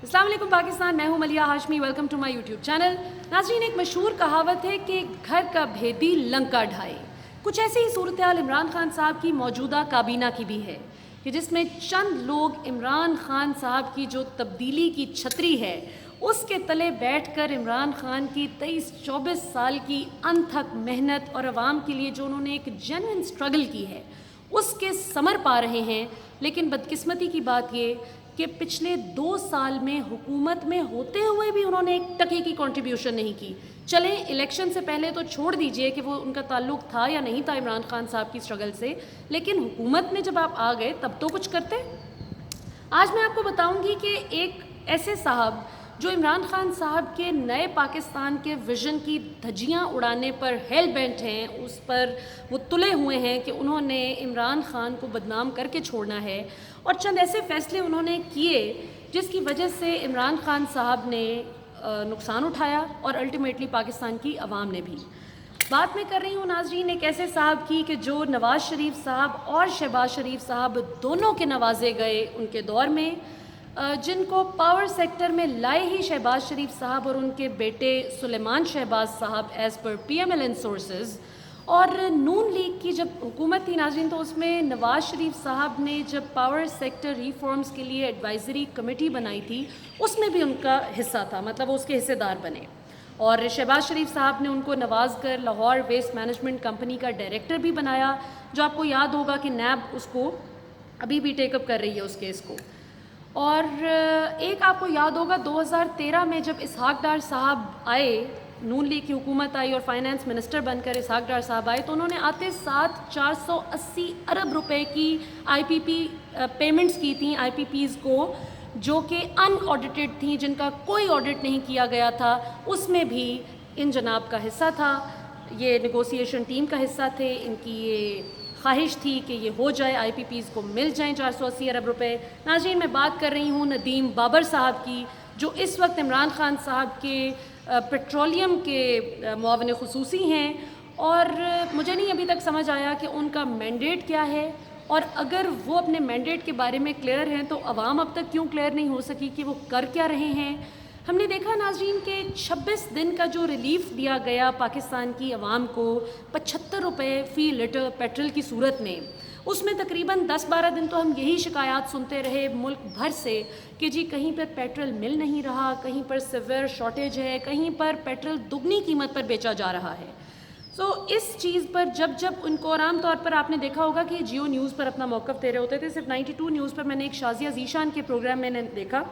السلام علیکم پاکستان، میں ہوں Maliha Hashmi, welcome to my YouTube channel. ناظرین، ایک مشہور کہاوت ہے کہ گھر کا بھیدی لنکا ڈھائے۔ کچھ ایسی ہی صورتحال عمران خان صاحب کی موجودہ کابینہ کی بھی ہے کہ جس میں چند لوگ عمران خان صاحب کی جو تبدیلی کی چھتری ہے اس کے تلے بیٹھ کر عمران خان کی 23-24 سال کی انتھک محنت اور عوام کے لیے جو انہوں نے ایک جینوئن اسٹرگل کی ہے اس کے ثمر پا رہے ہیں۔ لیکن بدقسمتی کی بات یہ کہ پچھلے 2 سال میں حکومت میں ہوتے ہوئے بھی انہوں نے ایک ٹکے کی کنٹریبیوشن نہیں کی۔ چلیں الیکشن سے پہلے تو چھوڑ دیجئے کہ وہ ان کا تعلق تھا یا نہیں تھا عمران خان صاحب کی اسٹرگل سے، لیکن حکومت میں جب آپ آ گئے تب تو کچھ کرتے۔ آج میں آپ کو بتاؤں گی کہ ایک ایسے صاحب جو عمران خان صاحب کے نئے پاکستان کے ویژن کی دھجیاں اڑانے پر ہیل بینٹ ہیں، اس پر وہ تلے ہوئے ہیں کہ انہوں نے عمران خان کو بدنام کر کے چھوڑنا ہے، اور چند ایسے فیصلے انہوں نے کیے جس کی وجہ سے عمران خان صاحب نے نقصان اٹھایا اور الٹیمیٹلی پاکستان کی عوام نے بھی۔ بات میں کر رہی ہوں ناظرین ایک ایسے صاحب کی کہ جو نواز شریف صاحب اور شہباز شریف صاحب دونوں کے نوازے گئے ان کے دور میں، جن کو پاور سیکٹر میں لائے ہی شہباز شریف صاحب اور ان کے بیٹے سلیمان شہباز صاحب ایز پر PMLN سورسز۔ اور نون لیگ کی جب حکومت تھی ناظرین تو اس میں نواز شریف صاحب نے جب پاور سیکٹر ریفارمز کے لیے ایڈوائزری کمیٹی بنائی تھی اس میں بھی ان کا حصہ تھا، مطلب وہ اس کے حصے دار بنے، اور شہباز شریف صاحب نے ان کو نواز کر لاہور ویسٹ مینجمنٹ کمپنی کا ڈائریکٹر بھی بنایا، جو آپ کو یاد ہوگا کہ نیب اس کو ابھی بھی ٹیک اپ کر رہی ہے اس کیس کو۔ اور ایک آپ کو یاد ہوگا 2013 میں جب اسحاق ڈار صاحب آئے، نون لیگ کی حکومت آئی اور فائنانس منسٹر بن کر اسحاق ڈار صاحب آئے، تو انہوں نے آتے ساتھ 480 ارب روپے کی IPP پیمنٹس کی تھیں IPPs کو، جو کہ ان آڈیٹڈ تھیں، جن کا کوئی آڈٹ نہیں کیا گیا تھا۔ اس میں بھی ان جناب کا حصہ تھا، یہ نیگوسیشن ٹیم کا حصہ تھے، ان کی یہ خواہش تھی کہ یہ ہو جائے، IPPs کو مل جائیں 480 ارب روپے۔ ناظرین، میں بات کر رہی ہوں ندیم بابر صاحب کی، جو اس وقت عمران خان صاحب کے پیٹرولیم کے معاون خصوصی ہیں، اور مجھے نہیں ابھی تک سمجھ آیا کہ ان کا مینڈیٹ کیا ہے، اور اگر وہ اپنے مینڈیٹ کے بارے میں کلیئر ہیں تو عوام اب تک کیوں کلیئر نہیں ہو سکی کہ وہ کر کیا رہے ہیں۔ ہم نے دیکھا ناظرین کہ 26 دن کا جو ریلیف دیا گیا پاکستان کی عوام کو 75 روپے فی لیٹر پیٹرول کی صورت میں، اس میں تقریباً 10-12 دن تو ہم یہی شکایات سنتے رہے ملک بھر سے کہ جی کہیں پر پیٹرول مل نہیں رہا، کہیں پر سیویئر شارٹیج ہے، کہیں پر پیٹرول دگنی قیمت پر بیچا جا رہا ہے۔ اس چیز پر جب ان کو، اور عام طور پر آپ نے دیکھا ہوگا کہ جیو نیوز پر اپنا موقف دے رہے ہوتے تھے، صرف 92 نیوز پر میں نے ایک شازیہ ذیشان کے پروگرام میں نے دیکھا،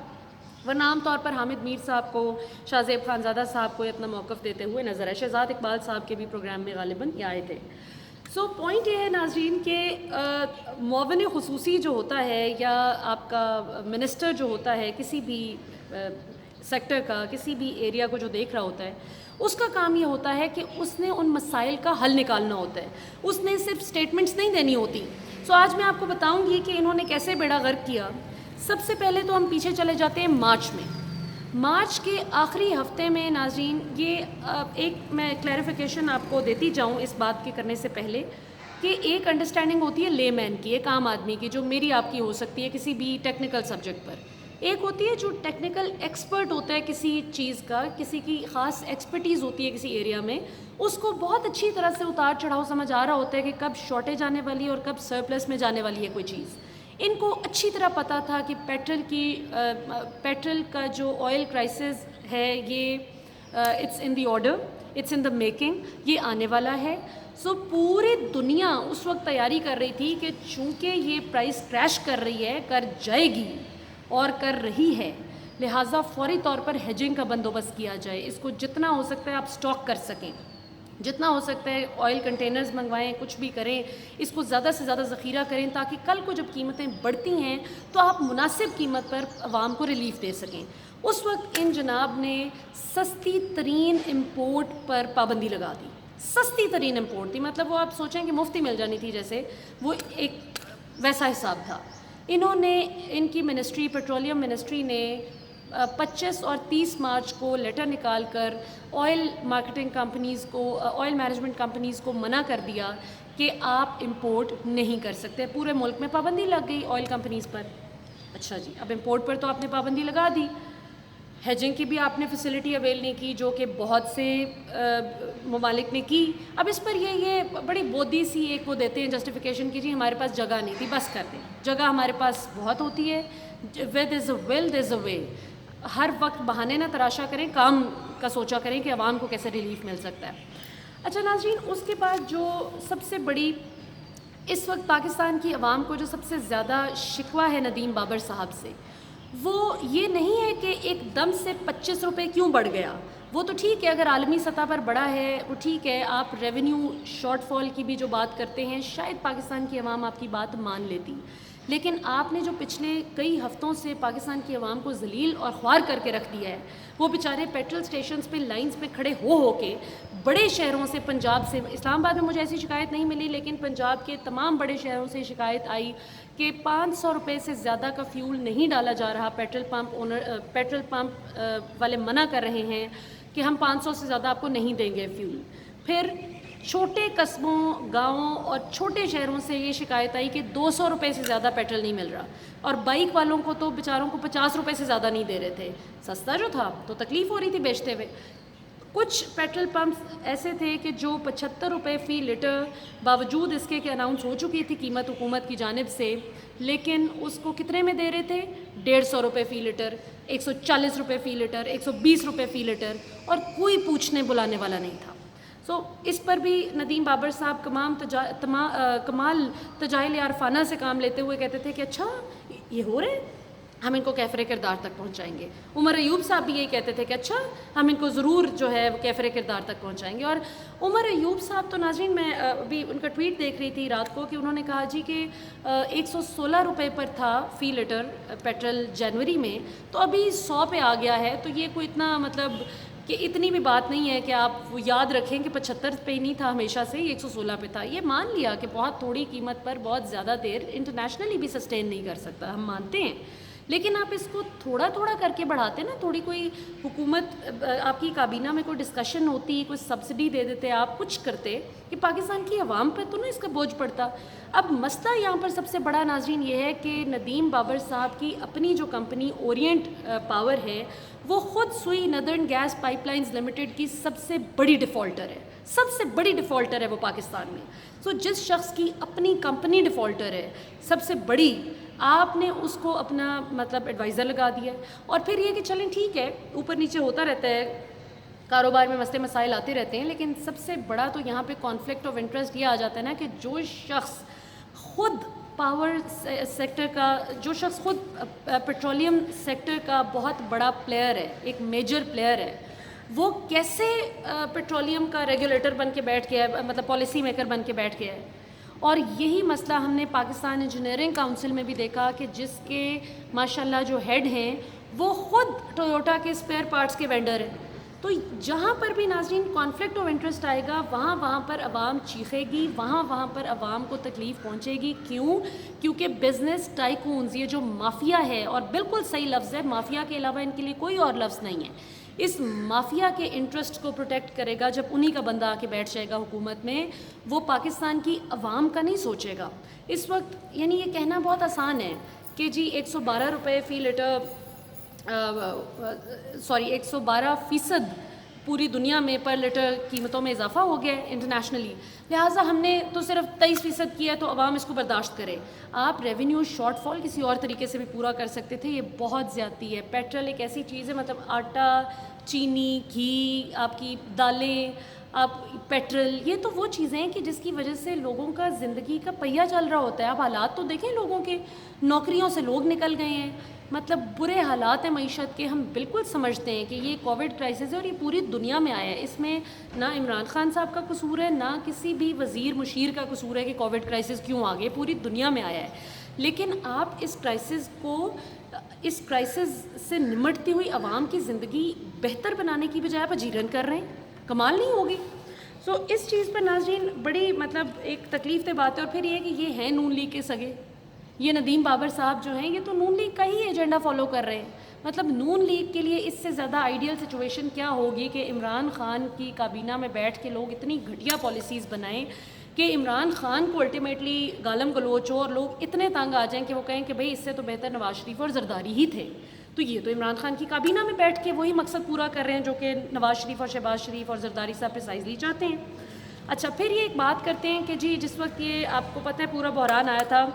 ورنہ عام طور پر حامد میر صاحب کو، شاہ زیب خانزادہ صاحب کو اپنا موقف دیتے ہوئے نظر ہے، شہزاد اقبال صاحب کے بھی پروگرام میں غالباً یہ آئے تھے۔ پوائنٹ یہ ہے ناظرین کہ معاون خصوصی جو ہوتا ہے یا آپ کا منسٹر جو ہوتا ہے کسی بھی سیکٹر کا، کسی بھی ایریا کو جو دیکھ رہا ہوتا ہے، اس کا کام یہ ہوتا ہے کہ اس نے ان مسائل کا حل نکالنا ہوتا ہے، اس نے صرف سٹیٹمنٹس نہیں دینی ہوتی۔ آج میں آپ کو بتاؤں گی کہ انہوں نے کیسے بیڑا غرق کیا۔ سب سے پہلے تو ہم پیچھے چلے جاتے ہیں مارچ کے آخری ہفتے میں ناظرین، یہ ایک میں کلیریفیکیشن آپ کو دیتی جاؤں اس بات کے کرنے سے پہلے کہ ایک انڈرسٹینڈنگ ہوتی ہے لے مین کی، ایک عام آدمی کی، جو میری آپ کی ہو سکتی ہے کسی بھی ٹیکنیکل سبجیکٹ پر، ایک ہوتی ہے جو ٹیکنیکل ایکسپرٹ ہوتا ہے کسی چیز کا، کسی کی خاص ایکسپرٹیز ہوتی ہے کسی ایریا میں، اس کو بہت اچھی طرح سے اتار چڑھاؤ سمجھ آ رہا ہوتا ہے کہ کب شارٹیج آنے والی ہے اور کب سرپلس میں جانے والی ہے کوئی چیز۔ ان کو اچھی طرح پتہ تھا کہ پیٹرول کا جو آئل کرائسس ہے یہ it's in the order, it's in the making, یہ آنے والا ہے۔ پوری دنیا اس وقت تیاری کر رہی تھی کہ چونکہ یہ پرائس کریش کر رہی ہے، کر جائے گی اور کر رہی ہے، لہٰذا فوری طور پر ہیجنگ کا بندوبست کیا جائے، اس کو جتنا ہو سکتا ہے آپ سٹاک کر سکیں، جتنا ہو سکتا ہے آئل کنٹینرز منگوائیں، کچھ بھی کریں، اس کو زیادہ سے زیادہ ذخیرہ کریں تاکہ کل کو جب قیمتیں بڑھتی ہیں تو آپ مناسب قیمت پر عوام کو ریلیف دے سکیں۔ اس وقت ان جناب نے سستی ترین امپورٹ پر پابندی لگا دی، سستی ترین امپورٹ تھی، مطلب وہ آپ سوچیں کہ مفتی مل جانی تھی جیسے، وہ ایک ویسا حساب تھا۔ انہوں نے، ان کی منسٹری، پیٹرولیم منسٹری نے 25 اور 30 مارچ کو لیٹر نکال کر آئل مارکیٹنگ کمپنیز کو، آئل مینجمنٹ کمپنیز کو منع کر دیا کہ آپ امپورٹ نہیں کر سکتے۔ پورے ملک میں پابندی لگ گئی آئل کمپنیز پر۔ اچھا جی، اب امپورٹ پر تو آپ نے پابندی لگا دی، ہیجنگ کی بھی آپ نے فیسلٹی اویل نہیں کی جو کہ بہت سے ممالک نے کی. اب اس پر یہ بڑی بودی سی ایک وہ دیتے ہیں جسٹیفیکیشن کی جی ہمارے پاس جگہ نہیں تھی, بس کر دیں, جگہ ہمارے پاس بہت ہوتی ہے, where there's a will there's a way. ہر وقت بہانے نہ تراشا کریں, کام کا سوچا کریں کہ عوام کو کیسے ریلیف مل سکتا ہے. اچھا ناظرین, اس کے بعد جو سب سے بڑی اس وقت پاکستان کی عوام کو جو سب سے زیادہ شکوہ ہے ندیم بابر صاحب سے, وہ یہ نہیں ہے کہ ایک دم سے 25 روپے کیوں بڑھ گیا. وہ تو ٹھیک ہے اگر عالمی سطح پر بڑا ہے وہ ٹھیک ہے, آپ ریونیو شارٹ فال کی بھی جو بات کرتے ہیں شاید پاکستان کی عوام آپ کی بات مان لیتی, لیکن آپ نے جو پچھلے کئی ہفتوں سے پاکستان کی عوام کو ذلیل اور خوار کر کے رکھ دیا ہے, وہ بیچارے پیٹرول سٹیشنز پہ لائنز پہ کھڑے ہو کے بڑے شہروں سے, پنجاب سے, اسلام آباد میں مجھے ایسی شکایت نہیں ملی لیکن پنجاب کے تمام بڑے شہروں سے شکایت آئی کہ 500 روپے سے زیادہ کا فیول نہیں ڈالا جا رہا. پیٹرول پمپ والے منع کر رہے ہیں کہ ہم 500 سے زیادہ آپ کو نہیں دیں گے فیول. پھر چھوٹے قصبوں, گاؤں اور چھوٹے شہروں سے یہ شکایت آئی کہ 200 روپے سے زیادہ پیٹرول نہیں مل رہا, اور بائک والوں کو تو بیچاروں کو 50 روپے سے زیادہ نہیں دے رہے تھے. سستا جو تھا تو تکلیف ہو رہی تھی بیچتے ہوئے. کچھ پیٹرول پمپس ایسے تھے کہ جو 75 روپے فی لیٹر, باوجود اس کے کہ اناؤنس ہو چکی تھی قیمت حکومت کی جانب سے, لیکن اس کو کتنے میں دے رہے تھے, 150 روپے فی لیٹر, 140 روپے فی لیٹر, 120 روپے فی لیٹر, اور کوئی پوچھنے بلانے والا نہیں تھا. اس پر بھی ندیم بابر صاحب کمال تجاہل عارفانہ سے کام لیتے ہوئے کہتے تھے کہ اچھا یہ ہو رہے, ہم ان کو کیفر کردار تک پہنچائیں گے. عمر ایوب صاحب بھی یہی کہتے تھے کہ اچھا ہم ان کو ضرور جو ہے کیفر کردار تک پہنچائیں گے. اور عمر ایوب صاحب تو ناظرین, میں ابھی ان کا ٹویٹ دیکھ رہی تھی رات کو کہ انہوں نے کہا جی کہ 116 روپے پر تھا فی لیٹر پیٹرول جنوری میں, تو ابھی 100 پہ آ گیا ہے. تو یہ کوئی اتنا مطلب کہ اتنی بھی بات نہیں ہے کہ آپ یاد رکھیں کہ 75 پہ ہی نہیں تھا ہمیشہ سے, یہ 116 پہ تھا. یہ مان لیا کہ بہت تھوڑی قیمت پر بہت زیادہ دیر انٹرنیشنلی بھی سسٹین نہیں کر سکتا, ہم مانتے ہیں, لیکن آپ اس کو تھوڑا تھوڑا کر کے بڑھاتے نا. تھوڑی کوئی حکومت آپ کی کابینہ میں کوئی ڈسکشن ہوتی, کوئی سبسڈی دے دیتے, آپ کچھ کرتے کہ پاکستان کی عوام پہ تو نا اس کا بوجھ پڑتا. اب مسئلہ یہاں پر سب سے بڑا ناظرین یہ ہے کہ ندیم بابر صاحب کی اپنی جو کمپنی اورینٹ پاور ہے وہ خود سوئی ندرن گیس پائپ لائنز لمیٹڈ کی سب سے بڑی ڈیفالٹر ہے, سب سے بڑی ڈیفالٹر ہے وہ پاکستان میں. جس شخص کی اپنی کمپنی ڈیفالٹر ہے سب سے بڑی, آپ نے اس کو اپنا مطلب ایڈوائزر لگا دیا. اور پھر یہ کہ چلیں ٹھیک ہے اوپر نیچے ہوتا رہتا ہے, کاروبار میں مسئلے مسائل آتے رہتے ہیں, لیکن سب سے بڑا تو یہاں پہ کانفلکٹ آف انٹرسٹ یہ آ جاتا ہے نا کہ جو شخص خود پاور سیکٹر کا, جو شخص خود پیٹرولیم سیکٹر کا بہت بڑا پلیئر ہے, ایک میجر پلیئر ہے, وہ کیسے پیٹرولیم کا ریگولیٹر بن کے بیٹھ گیا ہے, مطلب پالیسی میکر بن کے بیٹھ گیا ہے. اور یہی مسئلہ ہم نے پاکستان انجینئرنگ کاؤنسل میں بھی دیکھا کہ جس کے ماشاءاللہ جو ہیڈ ہیں وہ خود ٹویوٹا کے اسپیئر پارٹس کے وینڈر ہیں. تو جہاں پر بھی ناظرین کانفلکٹ آف انٹرسٹ آئے گا وہاں پر عوام چیخے گی, وہاں پر عوام کو تکلیف پہنچے گی. کیوں؟ کیونکہ بزنس ٹائکونز, یہ جو مافیا ہے, اور بالکل صحیح لفظ ہے, مافیا کے علاوہ ان کے لیے کوئی اور لفظ نہیں ہے, اس مافیا کے انٹرسٹ کو پروٹیکٹ کرے گا جب انہی کا بندہ آ کے بیٹھ جائے گا حکومت میں. وہ پاکستان کی عوام کا نہیں سوچے گا. اس وقت یعنی یہ کہنا بہت آسان ہے کہ جی 112 روپے فی لیٹر 112% پوری دنیا میں پر لیٹر قیمتوں میں اضافہ ہو گیا ہے انٹرنیشنلی, لہٰذا ہم نے تو صرف 23% کیا ہے تو عوام اس کو برداشت کرے. آپ ریونیو شارٹ فال کسی اور طریقے سے بھی پورا کر سکتے تھے, یہ بہت زیادتی ہے. پیٹرول ایک ایسی چیز ہے, مطلب آٹا, چینی, گھی, آپ کی دالیں, آپ پیٹرول, یہ تو وہ چیزیں ہیں کہ جس کی وجہ سے لوگوں کا زندگی کا پہیہ چل رہا ہوتا ہے. اب حالات تو دیکھیں لوگوں کے, نوکریوں سے لوگ نکل گئے ہیں, مطلب برے حالات ہیں معیشت کے. ہم بالکل سمجھتے ہیں کہ یہ کووڈ کرائسس ہے اور یہ پوری دنیا میں آیا ہے. اس میں نہ عمران خان صاحب کا قصور ہے, نہ کسی بھی وزیر مشیر کا قصور ہے کہ کووڈ کرائسس کیوں آ گئے, پوری دنیا میں آیا ہے. لیکن آپ اس کرائسس سے نمٹتی ہوئی عوام کی زندگی بہتر بنانے کی بجائے آپ اجیرن کر رہے ہیں, کمال نہیں ہوگی. اس چیز پر ناظرین بڑی مطلب ایک تکلیف دہ بات ہے. اور پھر یہ کہ یہ ہیں نون لیگ کے سگے, یہ ندیم بابر صاحب جو ہیں یہ تو نون لیگ کا ہی ایجنڈا فالو کر رہے ہیں. مطلب نون لیگ کے لیے اس سے زیادہ آئیڈیل سچویشن کیا ہوگی کہ عمران خان کی کابینہ میں بیٹھ کے لوگ اتنی گھٹیا پالیسیز بنائیں کہ عمران خان کو الٹیمیٹلی گالم گلوچ ہو اور لوگ اتنے تنگ آ جائیں کہ وہ کہیں کہ بھئی اس سے تو بہتر نواز شریف اور زرداری ہی تھے. تو یہ تو عمران خان کی کابینہ میں بیٹھ کے وہی مقصد پورا کر رہے ہیں جو کہ نواز شریف اور شہباز شریف اور زرداری صاحب پریسائزلی چاہتے ہیں. اچھا پھر یہ ایک بات کرتے ہیں کہ جی جس وقت یہ آپ کو پتہ ہے پورا بحران آیا تھا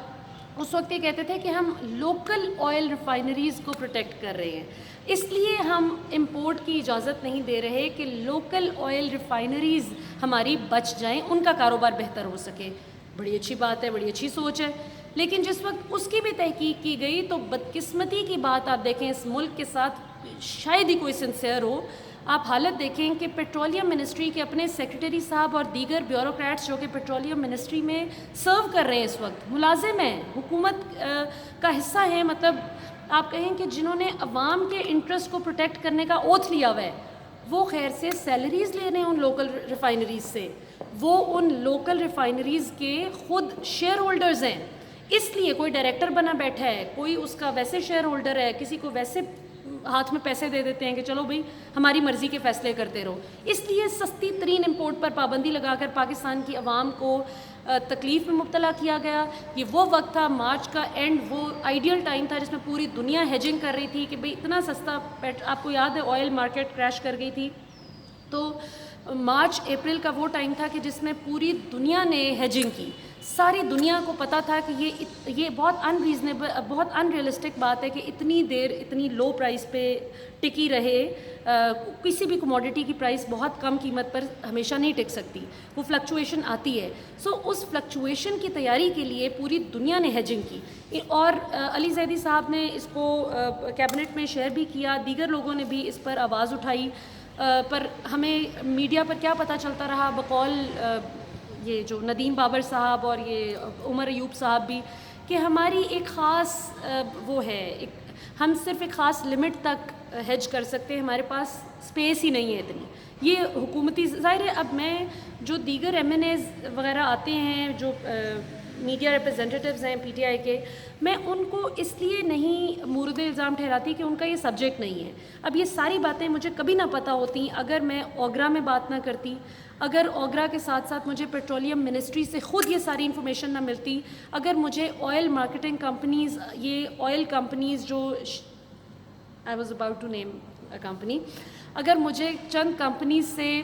اس وقت یہ کہتے تھے کہ ہم لوکل آئل ریفائنریز کو پروٹیکٹ کر رہے ہیں, اس لیے ہم امپورٹ کی اجازت نہیں دے رہے کہ لوکل آئل ریفائنریز ہماری بچ جائیں, ان کا کاروبار بہتر ہو سکے. بڑی اچھی بات ہے, بڑی اچھی سوچ ہے, لیکن جس وقت اس کی بھی تحقیق کی گئی تو بدقسمتی کی بات آپ دیکھیں اس ملک کے ساتھ شاید ہی کوئی سنسیئر ہو, آپ حالت دیکھیں کہ پیٹرولیم منسٹری کے اپنے سیکریٹری صاحب اور دیگر بیوروکریٹس جو کہ پیٹرولیم منسٹری میں سرو کر رہے ہیں اس وقت, ملازم ہیں, حکومت کا حصہ ہیں, مطلب آپ کہیں کہ جنہوں نے عوام کے انٹرسٹ کو پروٹیکٹ کرنے کا اوتھ لیا ہوا ہے, وہ خیر سے سیلریز لے رہے ہیں ان لوکل ریفائنریز سے, وہ ان لوکل ریفائنریز کے خود شیئر ہولڈرز ہیں. اس لیے کوئی ڈائریکٹر بنا بیٹھا ہے, کوئی اس کا ویسے شیئر ہولڈر ہے, کسی کو ویسے ہاتھ میں پیسے دے دیتے ہیں کہ چلو بھئی ہماری مرضی کے فیصلے کرتے رہو. اس لیے سستی ترین امپورٹ پر پابندی لگا کر پاکستان کی عوام کو تکلیف میں مبتلا کیا گیا. یہ وہ وقت تھا, مارچ کا اینڈ, وہ آئیڈیل ٹائم تھا جس میں پوری دنیا ہیجنگ کر رہی تھی کہ بھئی اتنا سستا آپ کو یاد ہے آئل مارکیٹ کریش کر گئی تھی, تو مارچ اپریل کا وہ ٹائم تھا کہ جس میں پوری دنیا نے ہیجنگ کی. ساری دنیا کو پتہ تھا کہ یہ بہت انریزنیبل, بہت ان ریئلسٹک بات ہے کہ اتنی دیر اتنی لو پرائس پہ ٹکی رہے. کسی بھی کموڈٹی کی پرائس بہت کم قیمت پر ہمیشہ نہیں ٹک سکتی, وہ فلکچویشن آتی ہے. سو اس فلکچویشن کی تیاری کے لیے پوری دنیا نے ہیجنگ کی, اور علی زیدی صاحب نے اس کو کیبنٹ میں شیئر بھی کیا, دیگر لوگوں نے بھی اس پر آواز اٹھائی, پر ہمیں میڈیا پر کیا پتہ چلتا رہا بقول یہ جو ندیم بابر صاحب اور یہ عمر ایوب صاحب بھی, کہ ہماری ایک خاص وہ ہے, ہم صرف ایک خاص لمٹ تک ہیج کر سکتے ہیں, ہمارے پاس اسپیس ہی نہیں ہے اتنی. یہ حکومتی ظاہر ہے, اب میں جو دیگر ایم این ایز وغیرہ آتے ہیں جو میڈیا ریپرزینٹیٹیوز ہیں پی ٹی آئی کے, میں ان کو اس لیے نہیں مورد الزام ٹھہراتی کہ ان کا یہ سبجیکٹ نہیں ہے. اب یہ ساری باتیں مجھے کبھی نہ پتہ ہوتی اگر میں اوگرا میں بات نہ کرتی, اگر اوگرا کے ساتھ ساتھ مجھے پیٹرولیم منسٹری سے خود یہ ساری انفارمیشن نہ ملتی, اگر مجھے آئل مارکیٹنگ کمپنیز, یہ آئل کمپنیز جو I was about to name a company, اگر مجھے چند کمپنیز سے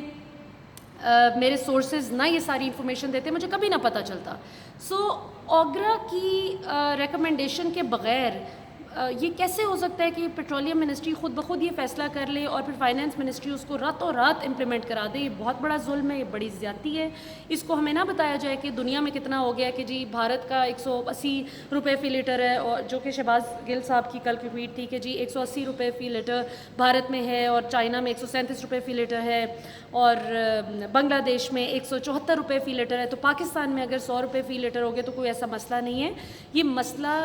میرے سورسز نہ یہ ساری انفارمیشن دیتے مجھے کبھی نہ پتہ چلتا. سو اوگرا کی ریکمنڈیشن کے بغیر یہ کیسے ہو سکتا ہے کہ پیٹرولیم منسٹری خود بخود یہ فیصلہ کر لے اور پھر فائنانس منسٹری اس کو راتوں رات امپلیمنٹ کرا دے؟ یہ بہت بڑا ظلم ہے, یہ بڑی زیادتی ہے. اس کو ہمیں نہ بتایا جائے کہ دنیا میں کتنا ہو گیا, کہ جی بھارت کا 180 روپے فی لیٹر ہے, اور جو کہ شہباز گل صاحب کی کل کی ٹویٹ تھی کہ جی 180 روپے فی لیٹر بھارت میں ہے, اور چائنا میں 137 روپے فی لیٹر ہے, اور بنگلہ دیش میں 174 روپے فی لیٹر ہے. تو پاکستان میں اگر 100 روپے فی لیٹر ہو گیا تو کوئی ایسا مسئلہ نہیں ہے. یہ مسئلہ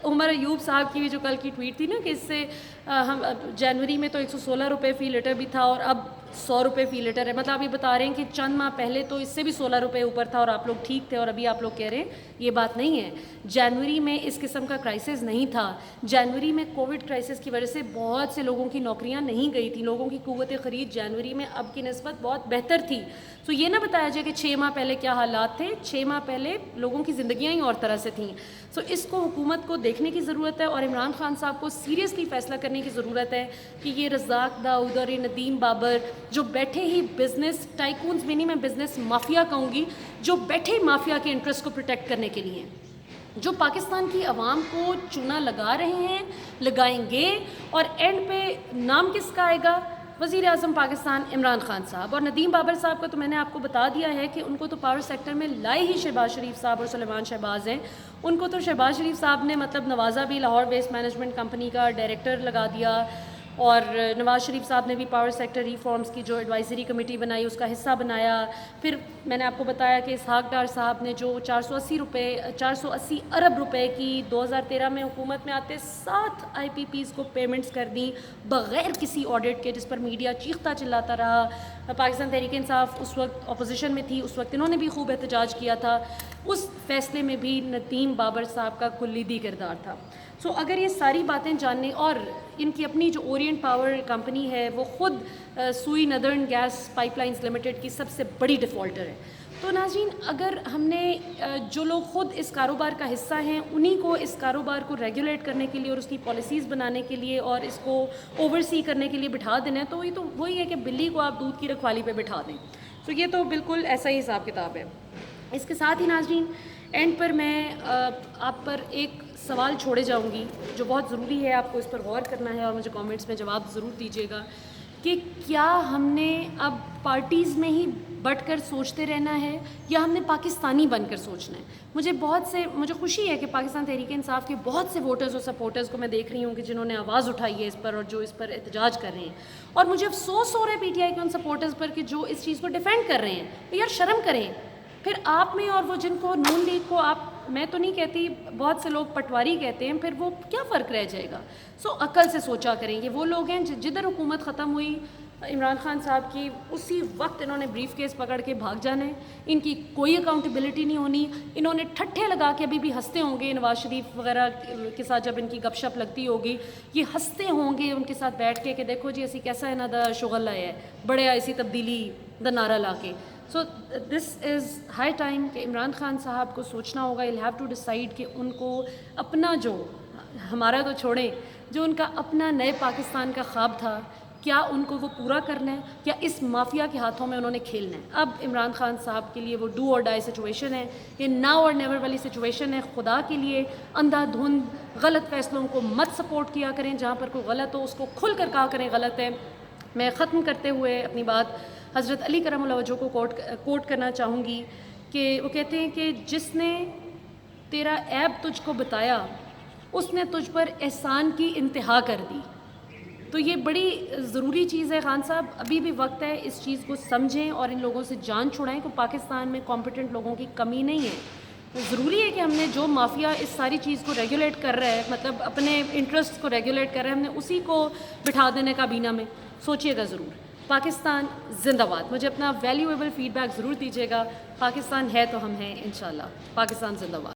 عمر ایوب صاحب کی بھی جو کل کی ٹویٹ تھی نا کہ اس سے ہم جنوری میں تو 116 روپے فی لیٹر بھی تھا اور اب 100 روپے فی لیٹر ہے, مطلب آپ یہ بتا رہے ہیں کہ چند ماہ پہلے تو اس سے بھی 16 روپے اوپر تھا اور آپ لوگ ٹھیک تھے, اور ابھی آپ لوگ کہہ رہے ہیں یہ بات نہیں ہے. جنوری میں اس قسم کا کرائسس نہیں تھا. جنوری میں کووڈ کرائسس کی وجہ سے بہت سے لوگوں کی نوکریاں نہیں گئی تھیں, لوگوں کی قوت خرید جنوری میں اب کی نسبت بہت بہتر تھی. تو یہ نہ بتایا جائے کہ 6 ماہ پہلے کیا حالات تھے, 6 ماہ پہلے لوگوں کی زندگیاں ہی اور طرح سے تھیں. سو اس کو حکومت کو دیکھنے کی ضرورت ہے, اور عمران خان صاحب کو سیریسلی فیصلہ کرنے کی ضرورت ہے کہ یہ رزاق داؤد اور یہ ندیم بابر جو بیٹھے ہی بزنس ٹائکونز میں نہیں, میں بزنس مافیا کہوں گی, جو بیٹھے مافیا کے انٹرسٹ کو پروٹیکٹ کرنے کے لیے, جو پاکستان کی عوام کو چونا لگا رہے ہیں, لگائیں گے, اور اینڈ پہ نام کس کا آئے گا؟ وزیر اعظم پاکستان عمران خان صاحب. اور ندیم بابر صاحب کا تو میں نے آپ کو بتا دیا ہے کہ ان کو تو پاور سیکٹر میں لائے ہی شہباز شریف صاحب اور سلیمان شہباز ہیں. ان کو تو شہباز شریف صاحب نے مطلب نوازا بھی, لاہور ویسٹ مینجمنٹ کمپنی کا ڈائریکٹر لگا دیا, اور نواز شریف صاحب نے بھی پاور سیکٹر ریفارمز کی جو ایڈوائزری کمیٹی بنائی اس کا حصہ بنایا. پھر میں نے آپ کو بتایا کہ اسحاق ڈار صاحب نے جو 480 ارب روپے کی 2013 میں حکومت میں آتے 7 آئی پی پیز کو پیمنٹس کر دیں بغیر کسی آڈٹ کے, جس پر میڈیا چیختا چلاتا رہا. پاکستان تحریک انصاف اس وقت اپوزیشن میں تھی, اس وقت انہوں نے بھی خوب احتجاج کیا تھا. اس فیصلے میں بھی ندیم بابر صاحب کا کلیدی کردار تھا. سو اگر یہ ساری باتیں جاننے, اور ان کی اپنی جو اورینٹ پاور کمپنی ہے وہ خود سوئی ندرن گیس پائپ لائنز لمیٹڈ کی سب سے بڑی ڈیفالٹر ہے, تو ناظرین، اگر ہم نے جو لوگ خود اس کاروبار کا حصہ ہیں انہی کو اس کاروبار کو ریگولیٹ کرنے کے لیے اور اس کی پالیسیز بنانے کے لیے اور اس کو اوورسی کرنے کے لیے بٹھا دینا ہے، تو یہ تو وہی ہے کہ بلی کو آپ دودھ کی رکھوالی پہ بٹھا دیں. تو یہ تو بالکل ایسا ہی حساب کتاب ہے. اس کے ساتھ ہی ناظرین، اینڈ پر میں آپ پر ایک سوال چھوڑے جاؤں گی جو بہت ضروری ہے، آپ کو اس پر غور کرنا ہے اور مجھے کامنٹس میں جواب ضرور دیجیے گا کہ کیا ہم نے اب پارٹیز میں ہی بٹ کر سوچتے رہنا ہے یا ہم نے پاکستانی بن کر سوچنا ہے. مجھے خوشی ہے کہ پاکستان تحریک انصاف کے بہت سے ووٹرز اور سپورٹرز کو میں دیکھ رہی ہوں کہ جنہوں نے آواز اٹھائی ہے اس پر اور جو اس پر احتجاج کر رہے ہیں، اور مجھے افسوس ہو رہا ہے پی ٹی آئی کے ان سپورٹرز پر کہ جو اس چیز کو ڈیفینڈ کر رہے ہیں. یار شرم کریں. پھر آپ میں اور وہ جن کو نون لیگ کو آپ، میں تو نہیں کہتی، بہت سے لوگ پٹواری کہتے ہیں، پھر وہ کیا فرق رہ جائے گا. عقل سے سوچا کریں. یہ وہ لوگ ہیں جدھر حکومت ختم ہوئی عمران خان صاحب کی، اسی وقت انہوں نے بریف کیس پکڑ کے بھاگ جانا ہے. ان کی کوئی اکاؤنٹیبلٹی نہیں ہونی. انہوں نے ٹھٹھے لگا کے ابھی بھی ہنستے ہوں گے نواز شریف وغیرہ کے ساتھ جب ان کی گپ شپ لگتی ہوگی. یہ ہنستے ہوں گے ان کے ساتھ بیٹھ کے کہ دیکھو جی اسی کیسا ہے نا دا شغل ہے بڑے ایسی تبدیلی دا نعرہ لا کے. سو دس از ہائی ٹائم کہ عمران خان صاحب کو سوچنا ہوگا. یو ہیو ٹو ڈیسائڈ کہ ان کو اپنا، جو ہمارا تو چھوڑیں، جو ان کا اپنا نئے پاکستان کا خواب تھا، کیا ان کو وہ پورا کرنا ہے یا اس مافیا کے ہاتھوں میں انہوں نے کھیلنا ہے. اب عمران خان صاحب کے لیے وہ ڈو اور ڈائی سچویشن ہے. یہ ناؤ اور نیور والی سچویشن ہے. خدا کے لیے اندھا دھند غلط فیصلوں کو مت سپورٹ کیا کریں. جہاں پر کوئی غلط ہو اس کو کھل کر کہا کریں غلط ہے. میں ختم کرتے ہوئے اپنی بات حضرت علی کرم اللہ وجہہ کو کوٹ کرنا چاہوں گی کہ وہ کہتے ہیں کہ جس نے تیرا عیب تجھ کو بتایا اس نے تجھ پر احسان کی انتہا کر دی. تو یہ بڑی ضروری چیز ہے. خان صاحب ابھی بھی وقت ہے، اس چیز کو سمجھیں اور ان لوگوں سے جان چھڑائیں کہ پاکستان میں کمپیٹنٹ لوگوں کی کمی نہیں ہے. ضروری ہے کہ ہم نے جو مافیا اس ساری چیز کو ریگولیٹ کر رہا ہے، مطلب اپنے انٹرسٹ کو ریگولیٹ کر رہا ہے، ہم نے اسی کو بٹھا دینے کابینہ میں. سوچیے گا ضرور. پاکستان زندہ باد. مجھے اپنا ویلیویبل فیڈ بیک ضرور دیجیے گا. پاکستان ہے تو ہم ہیں انشاءاللہ. پاکستان زندہ باد.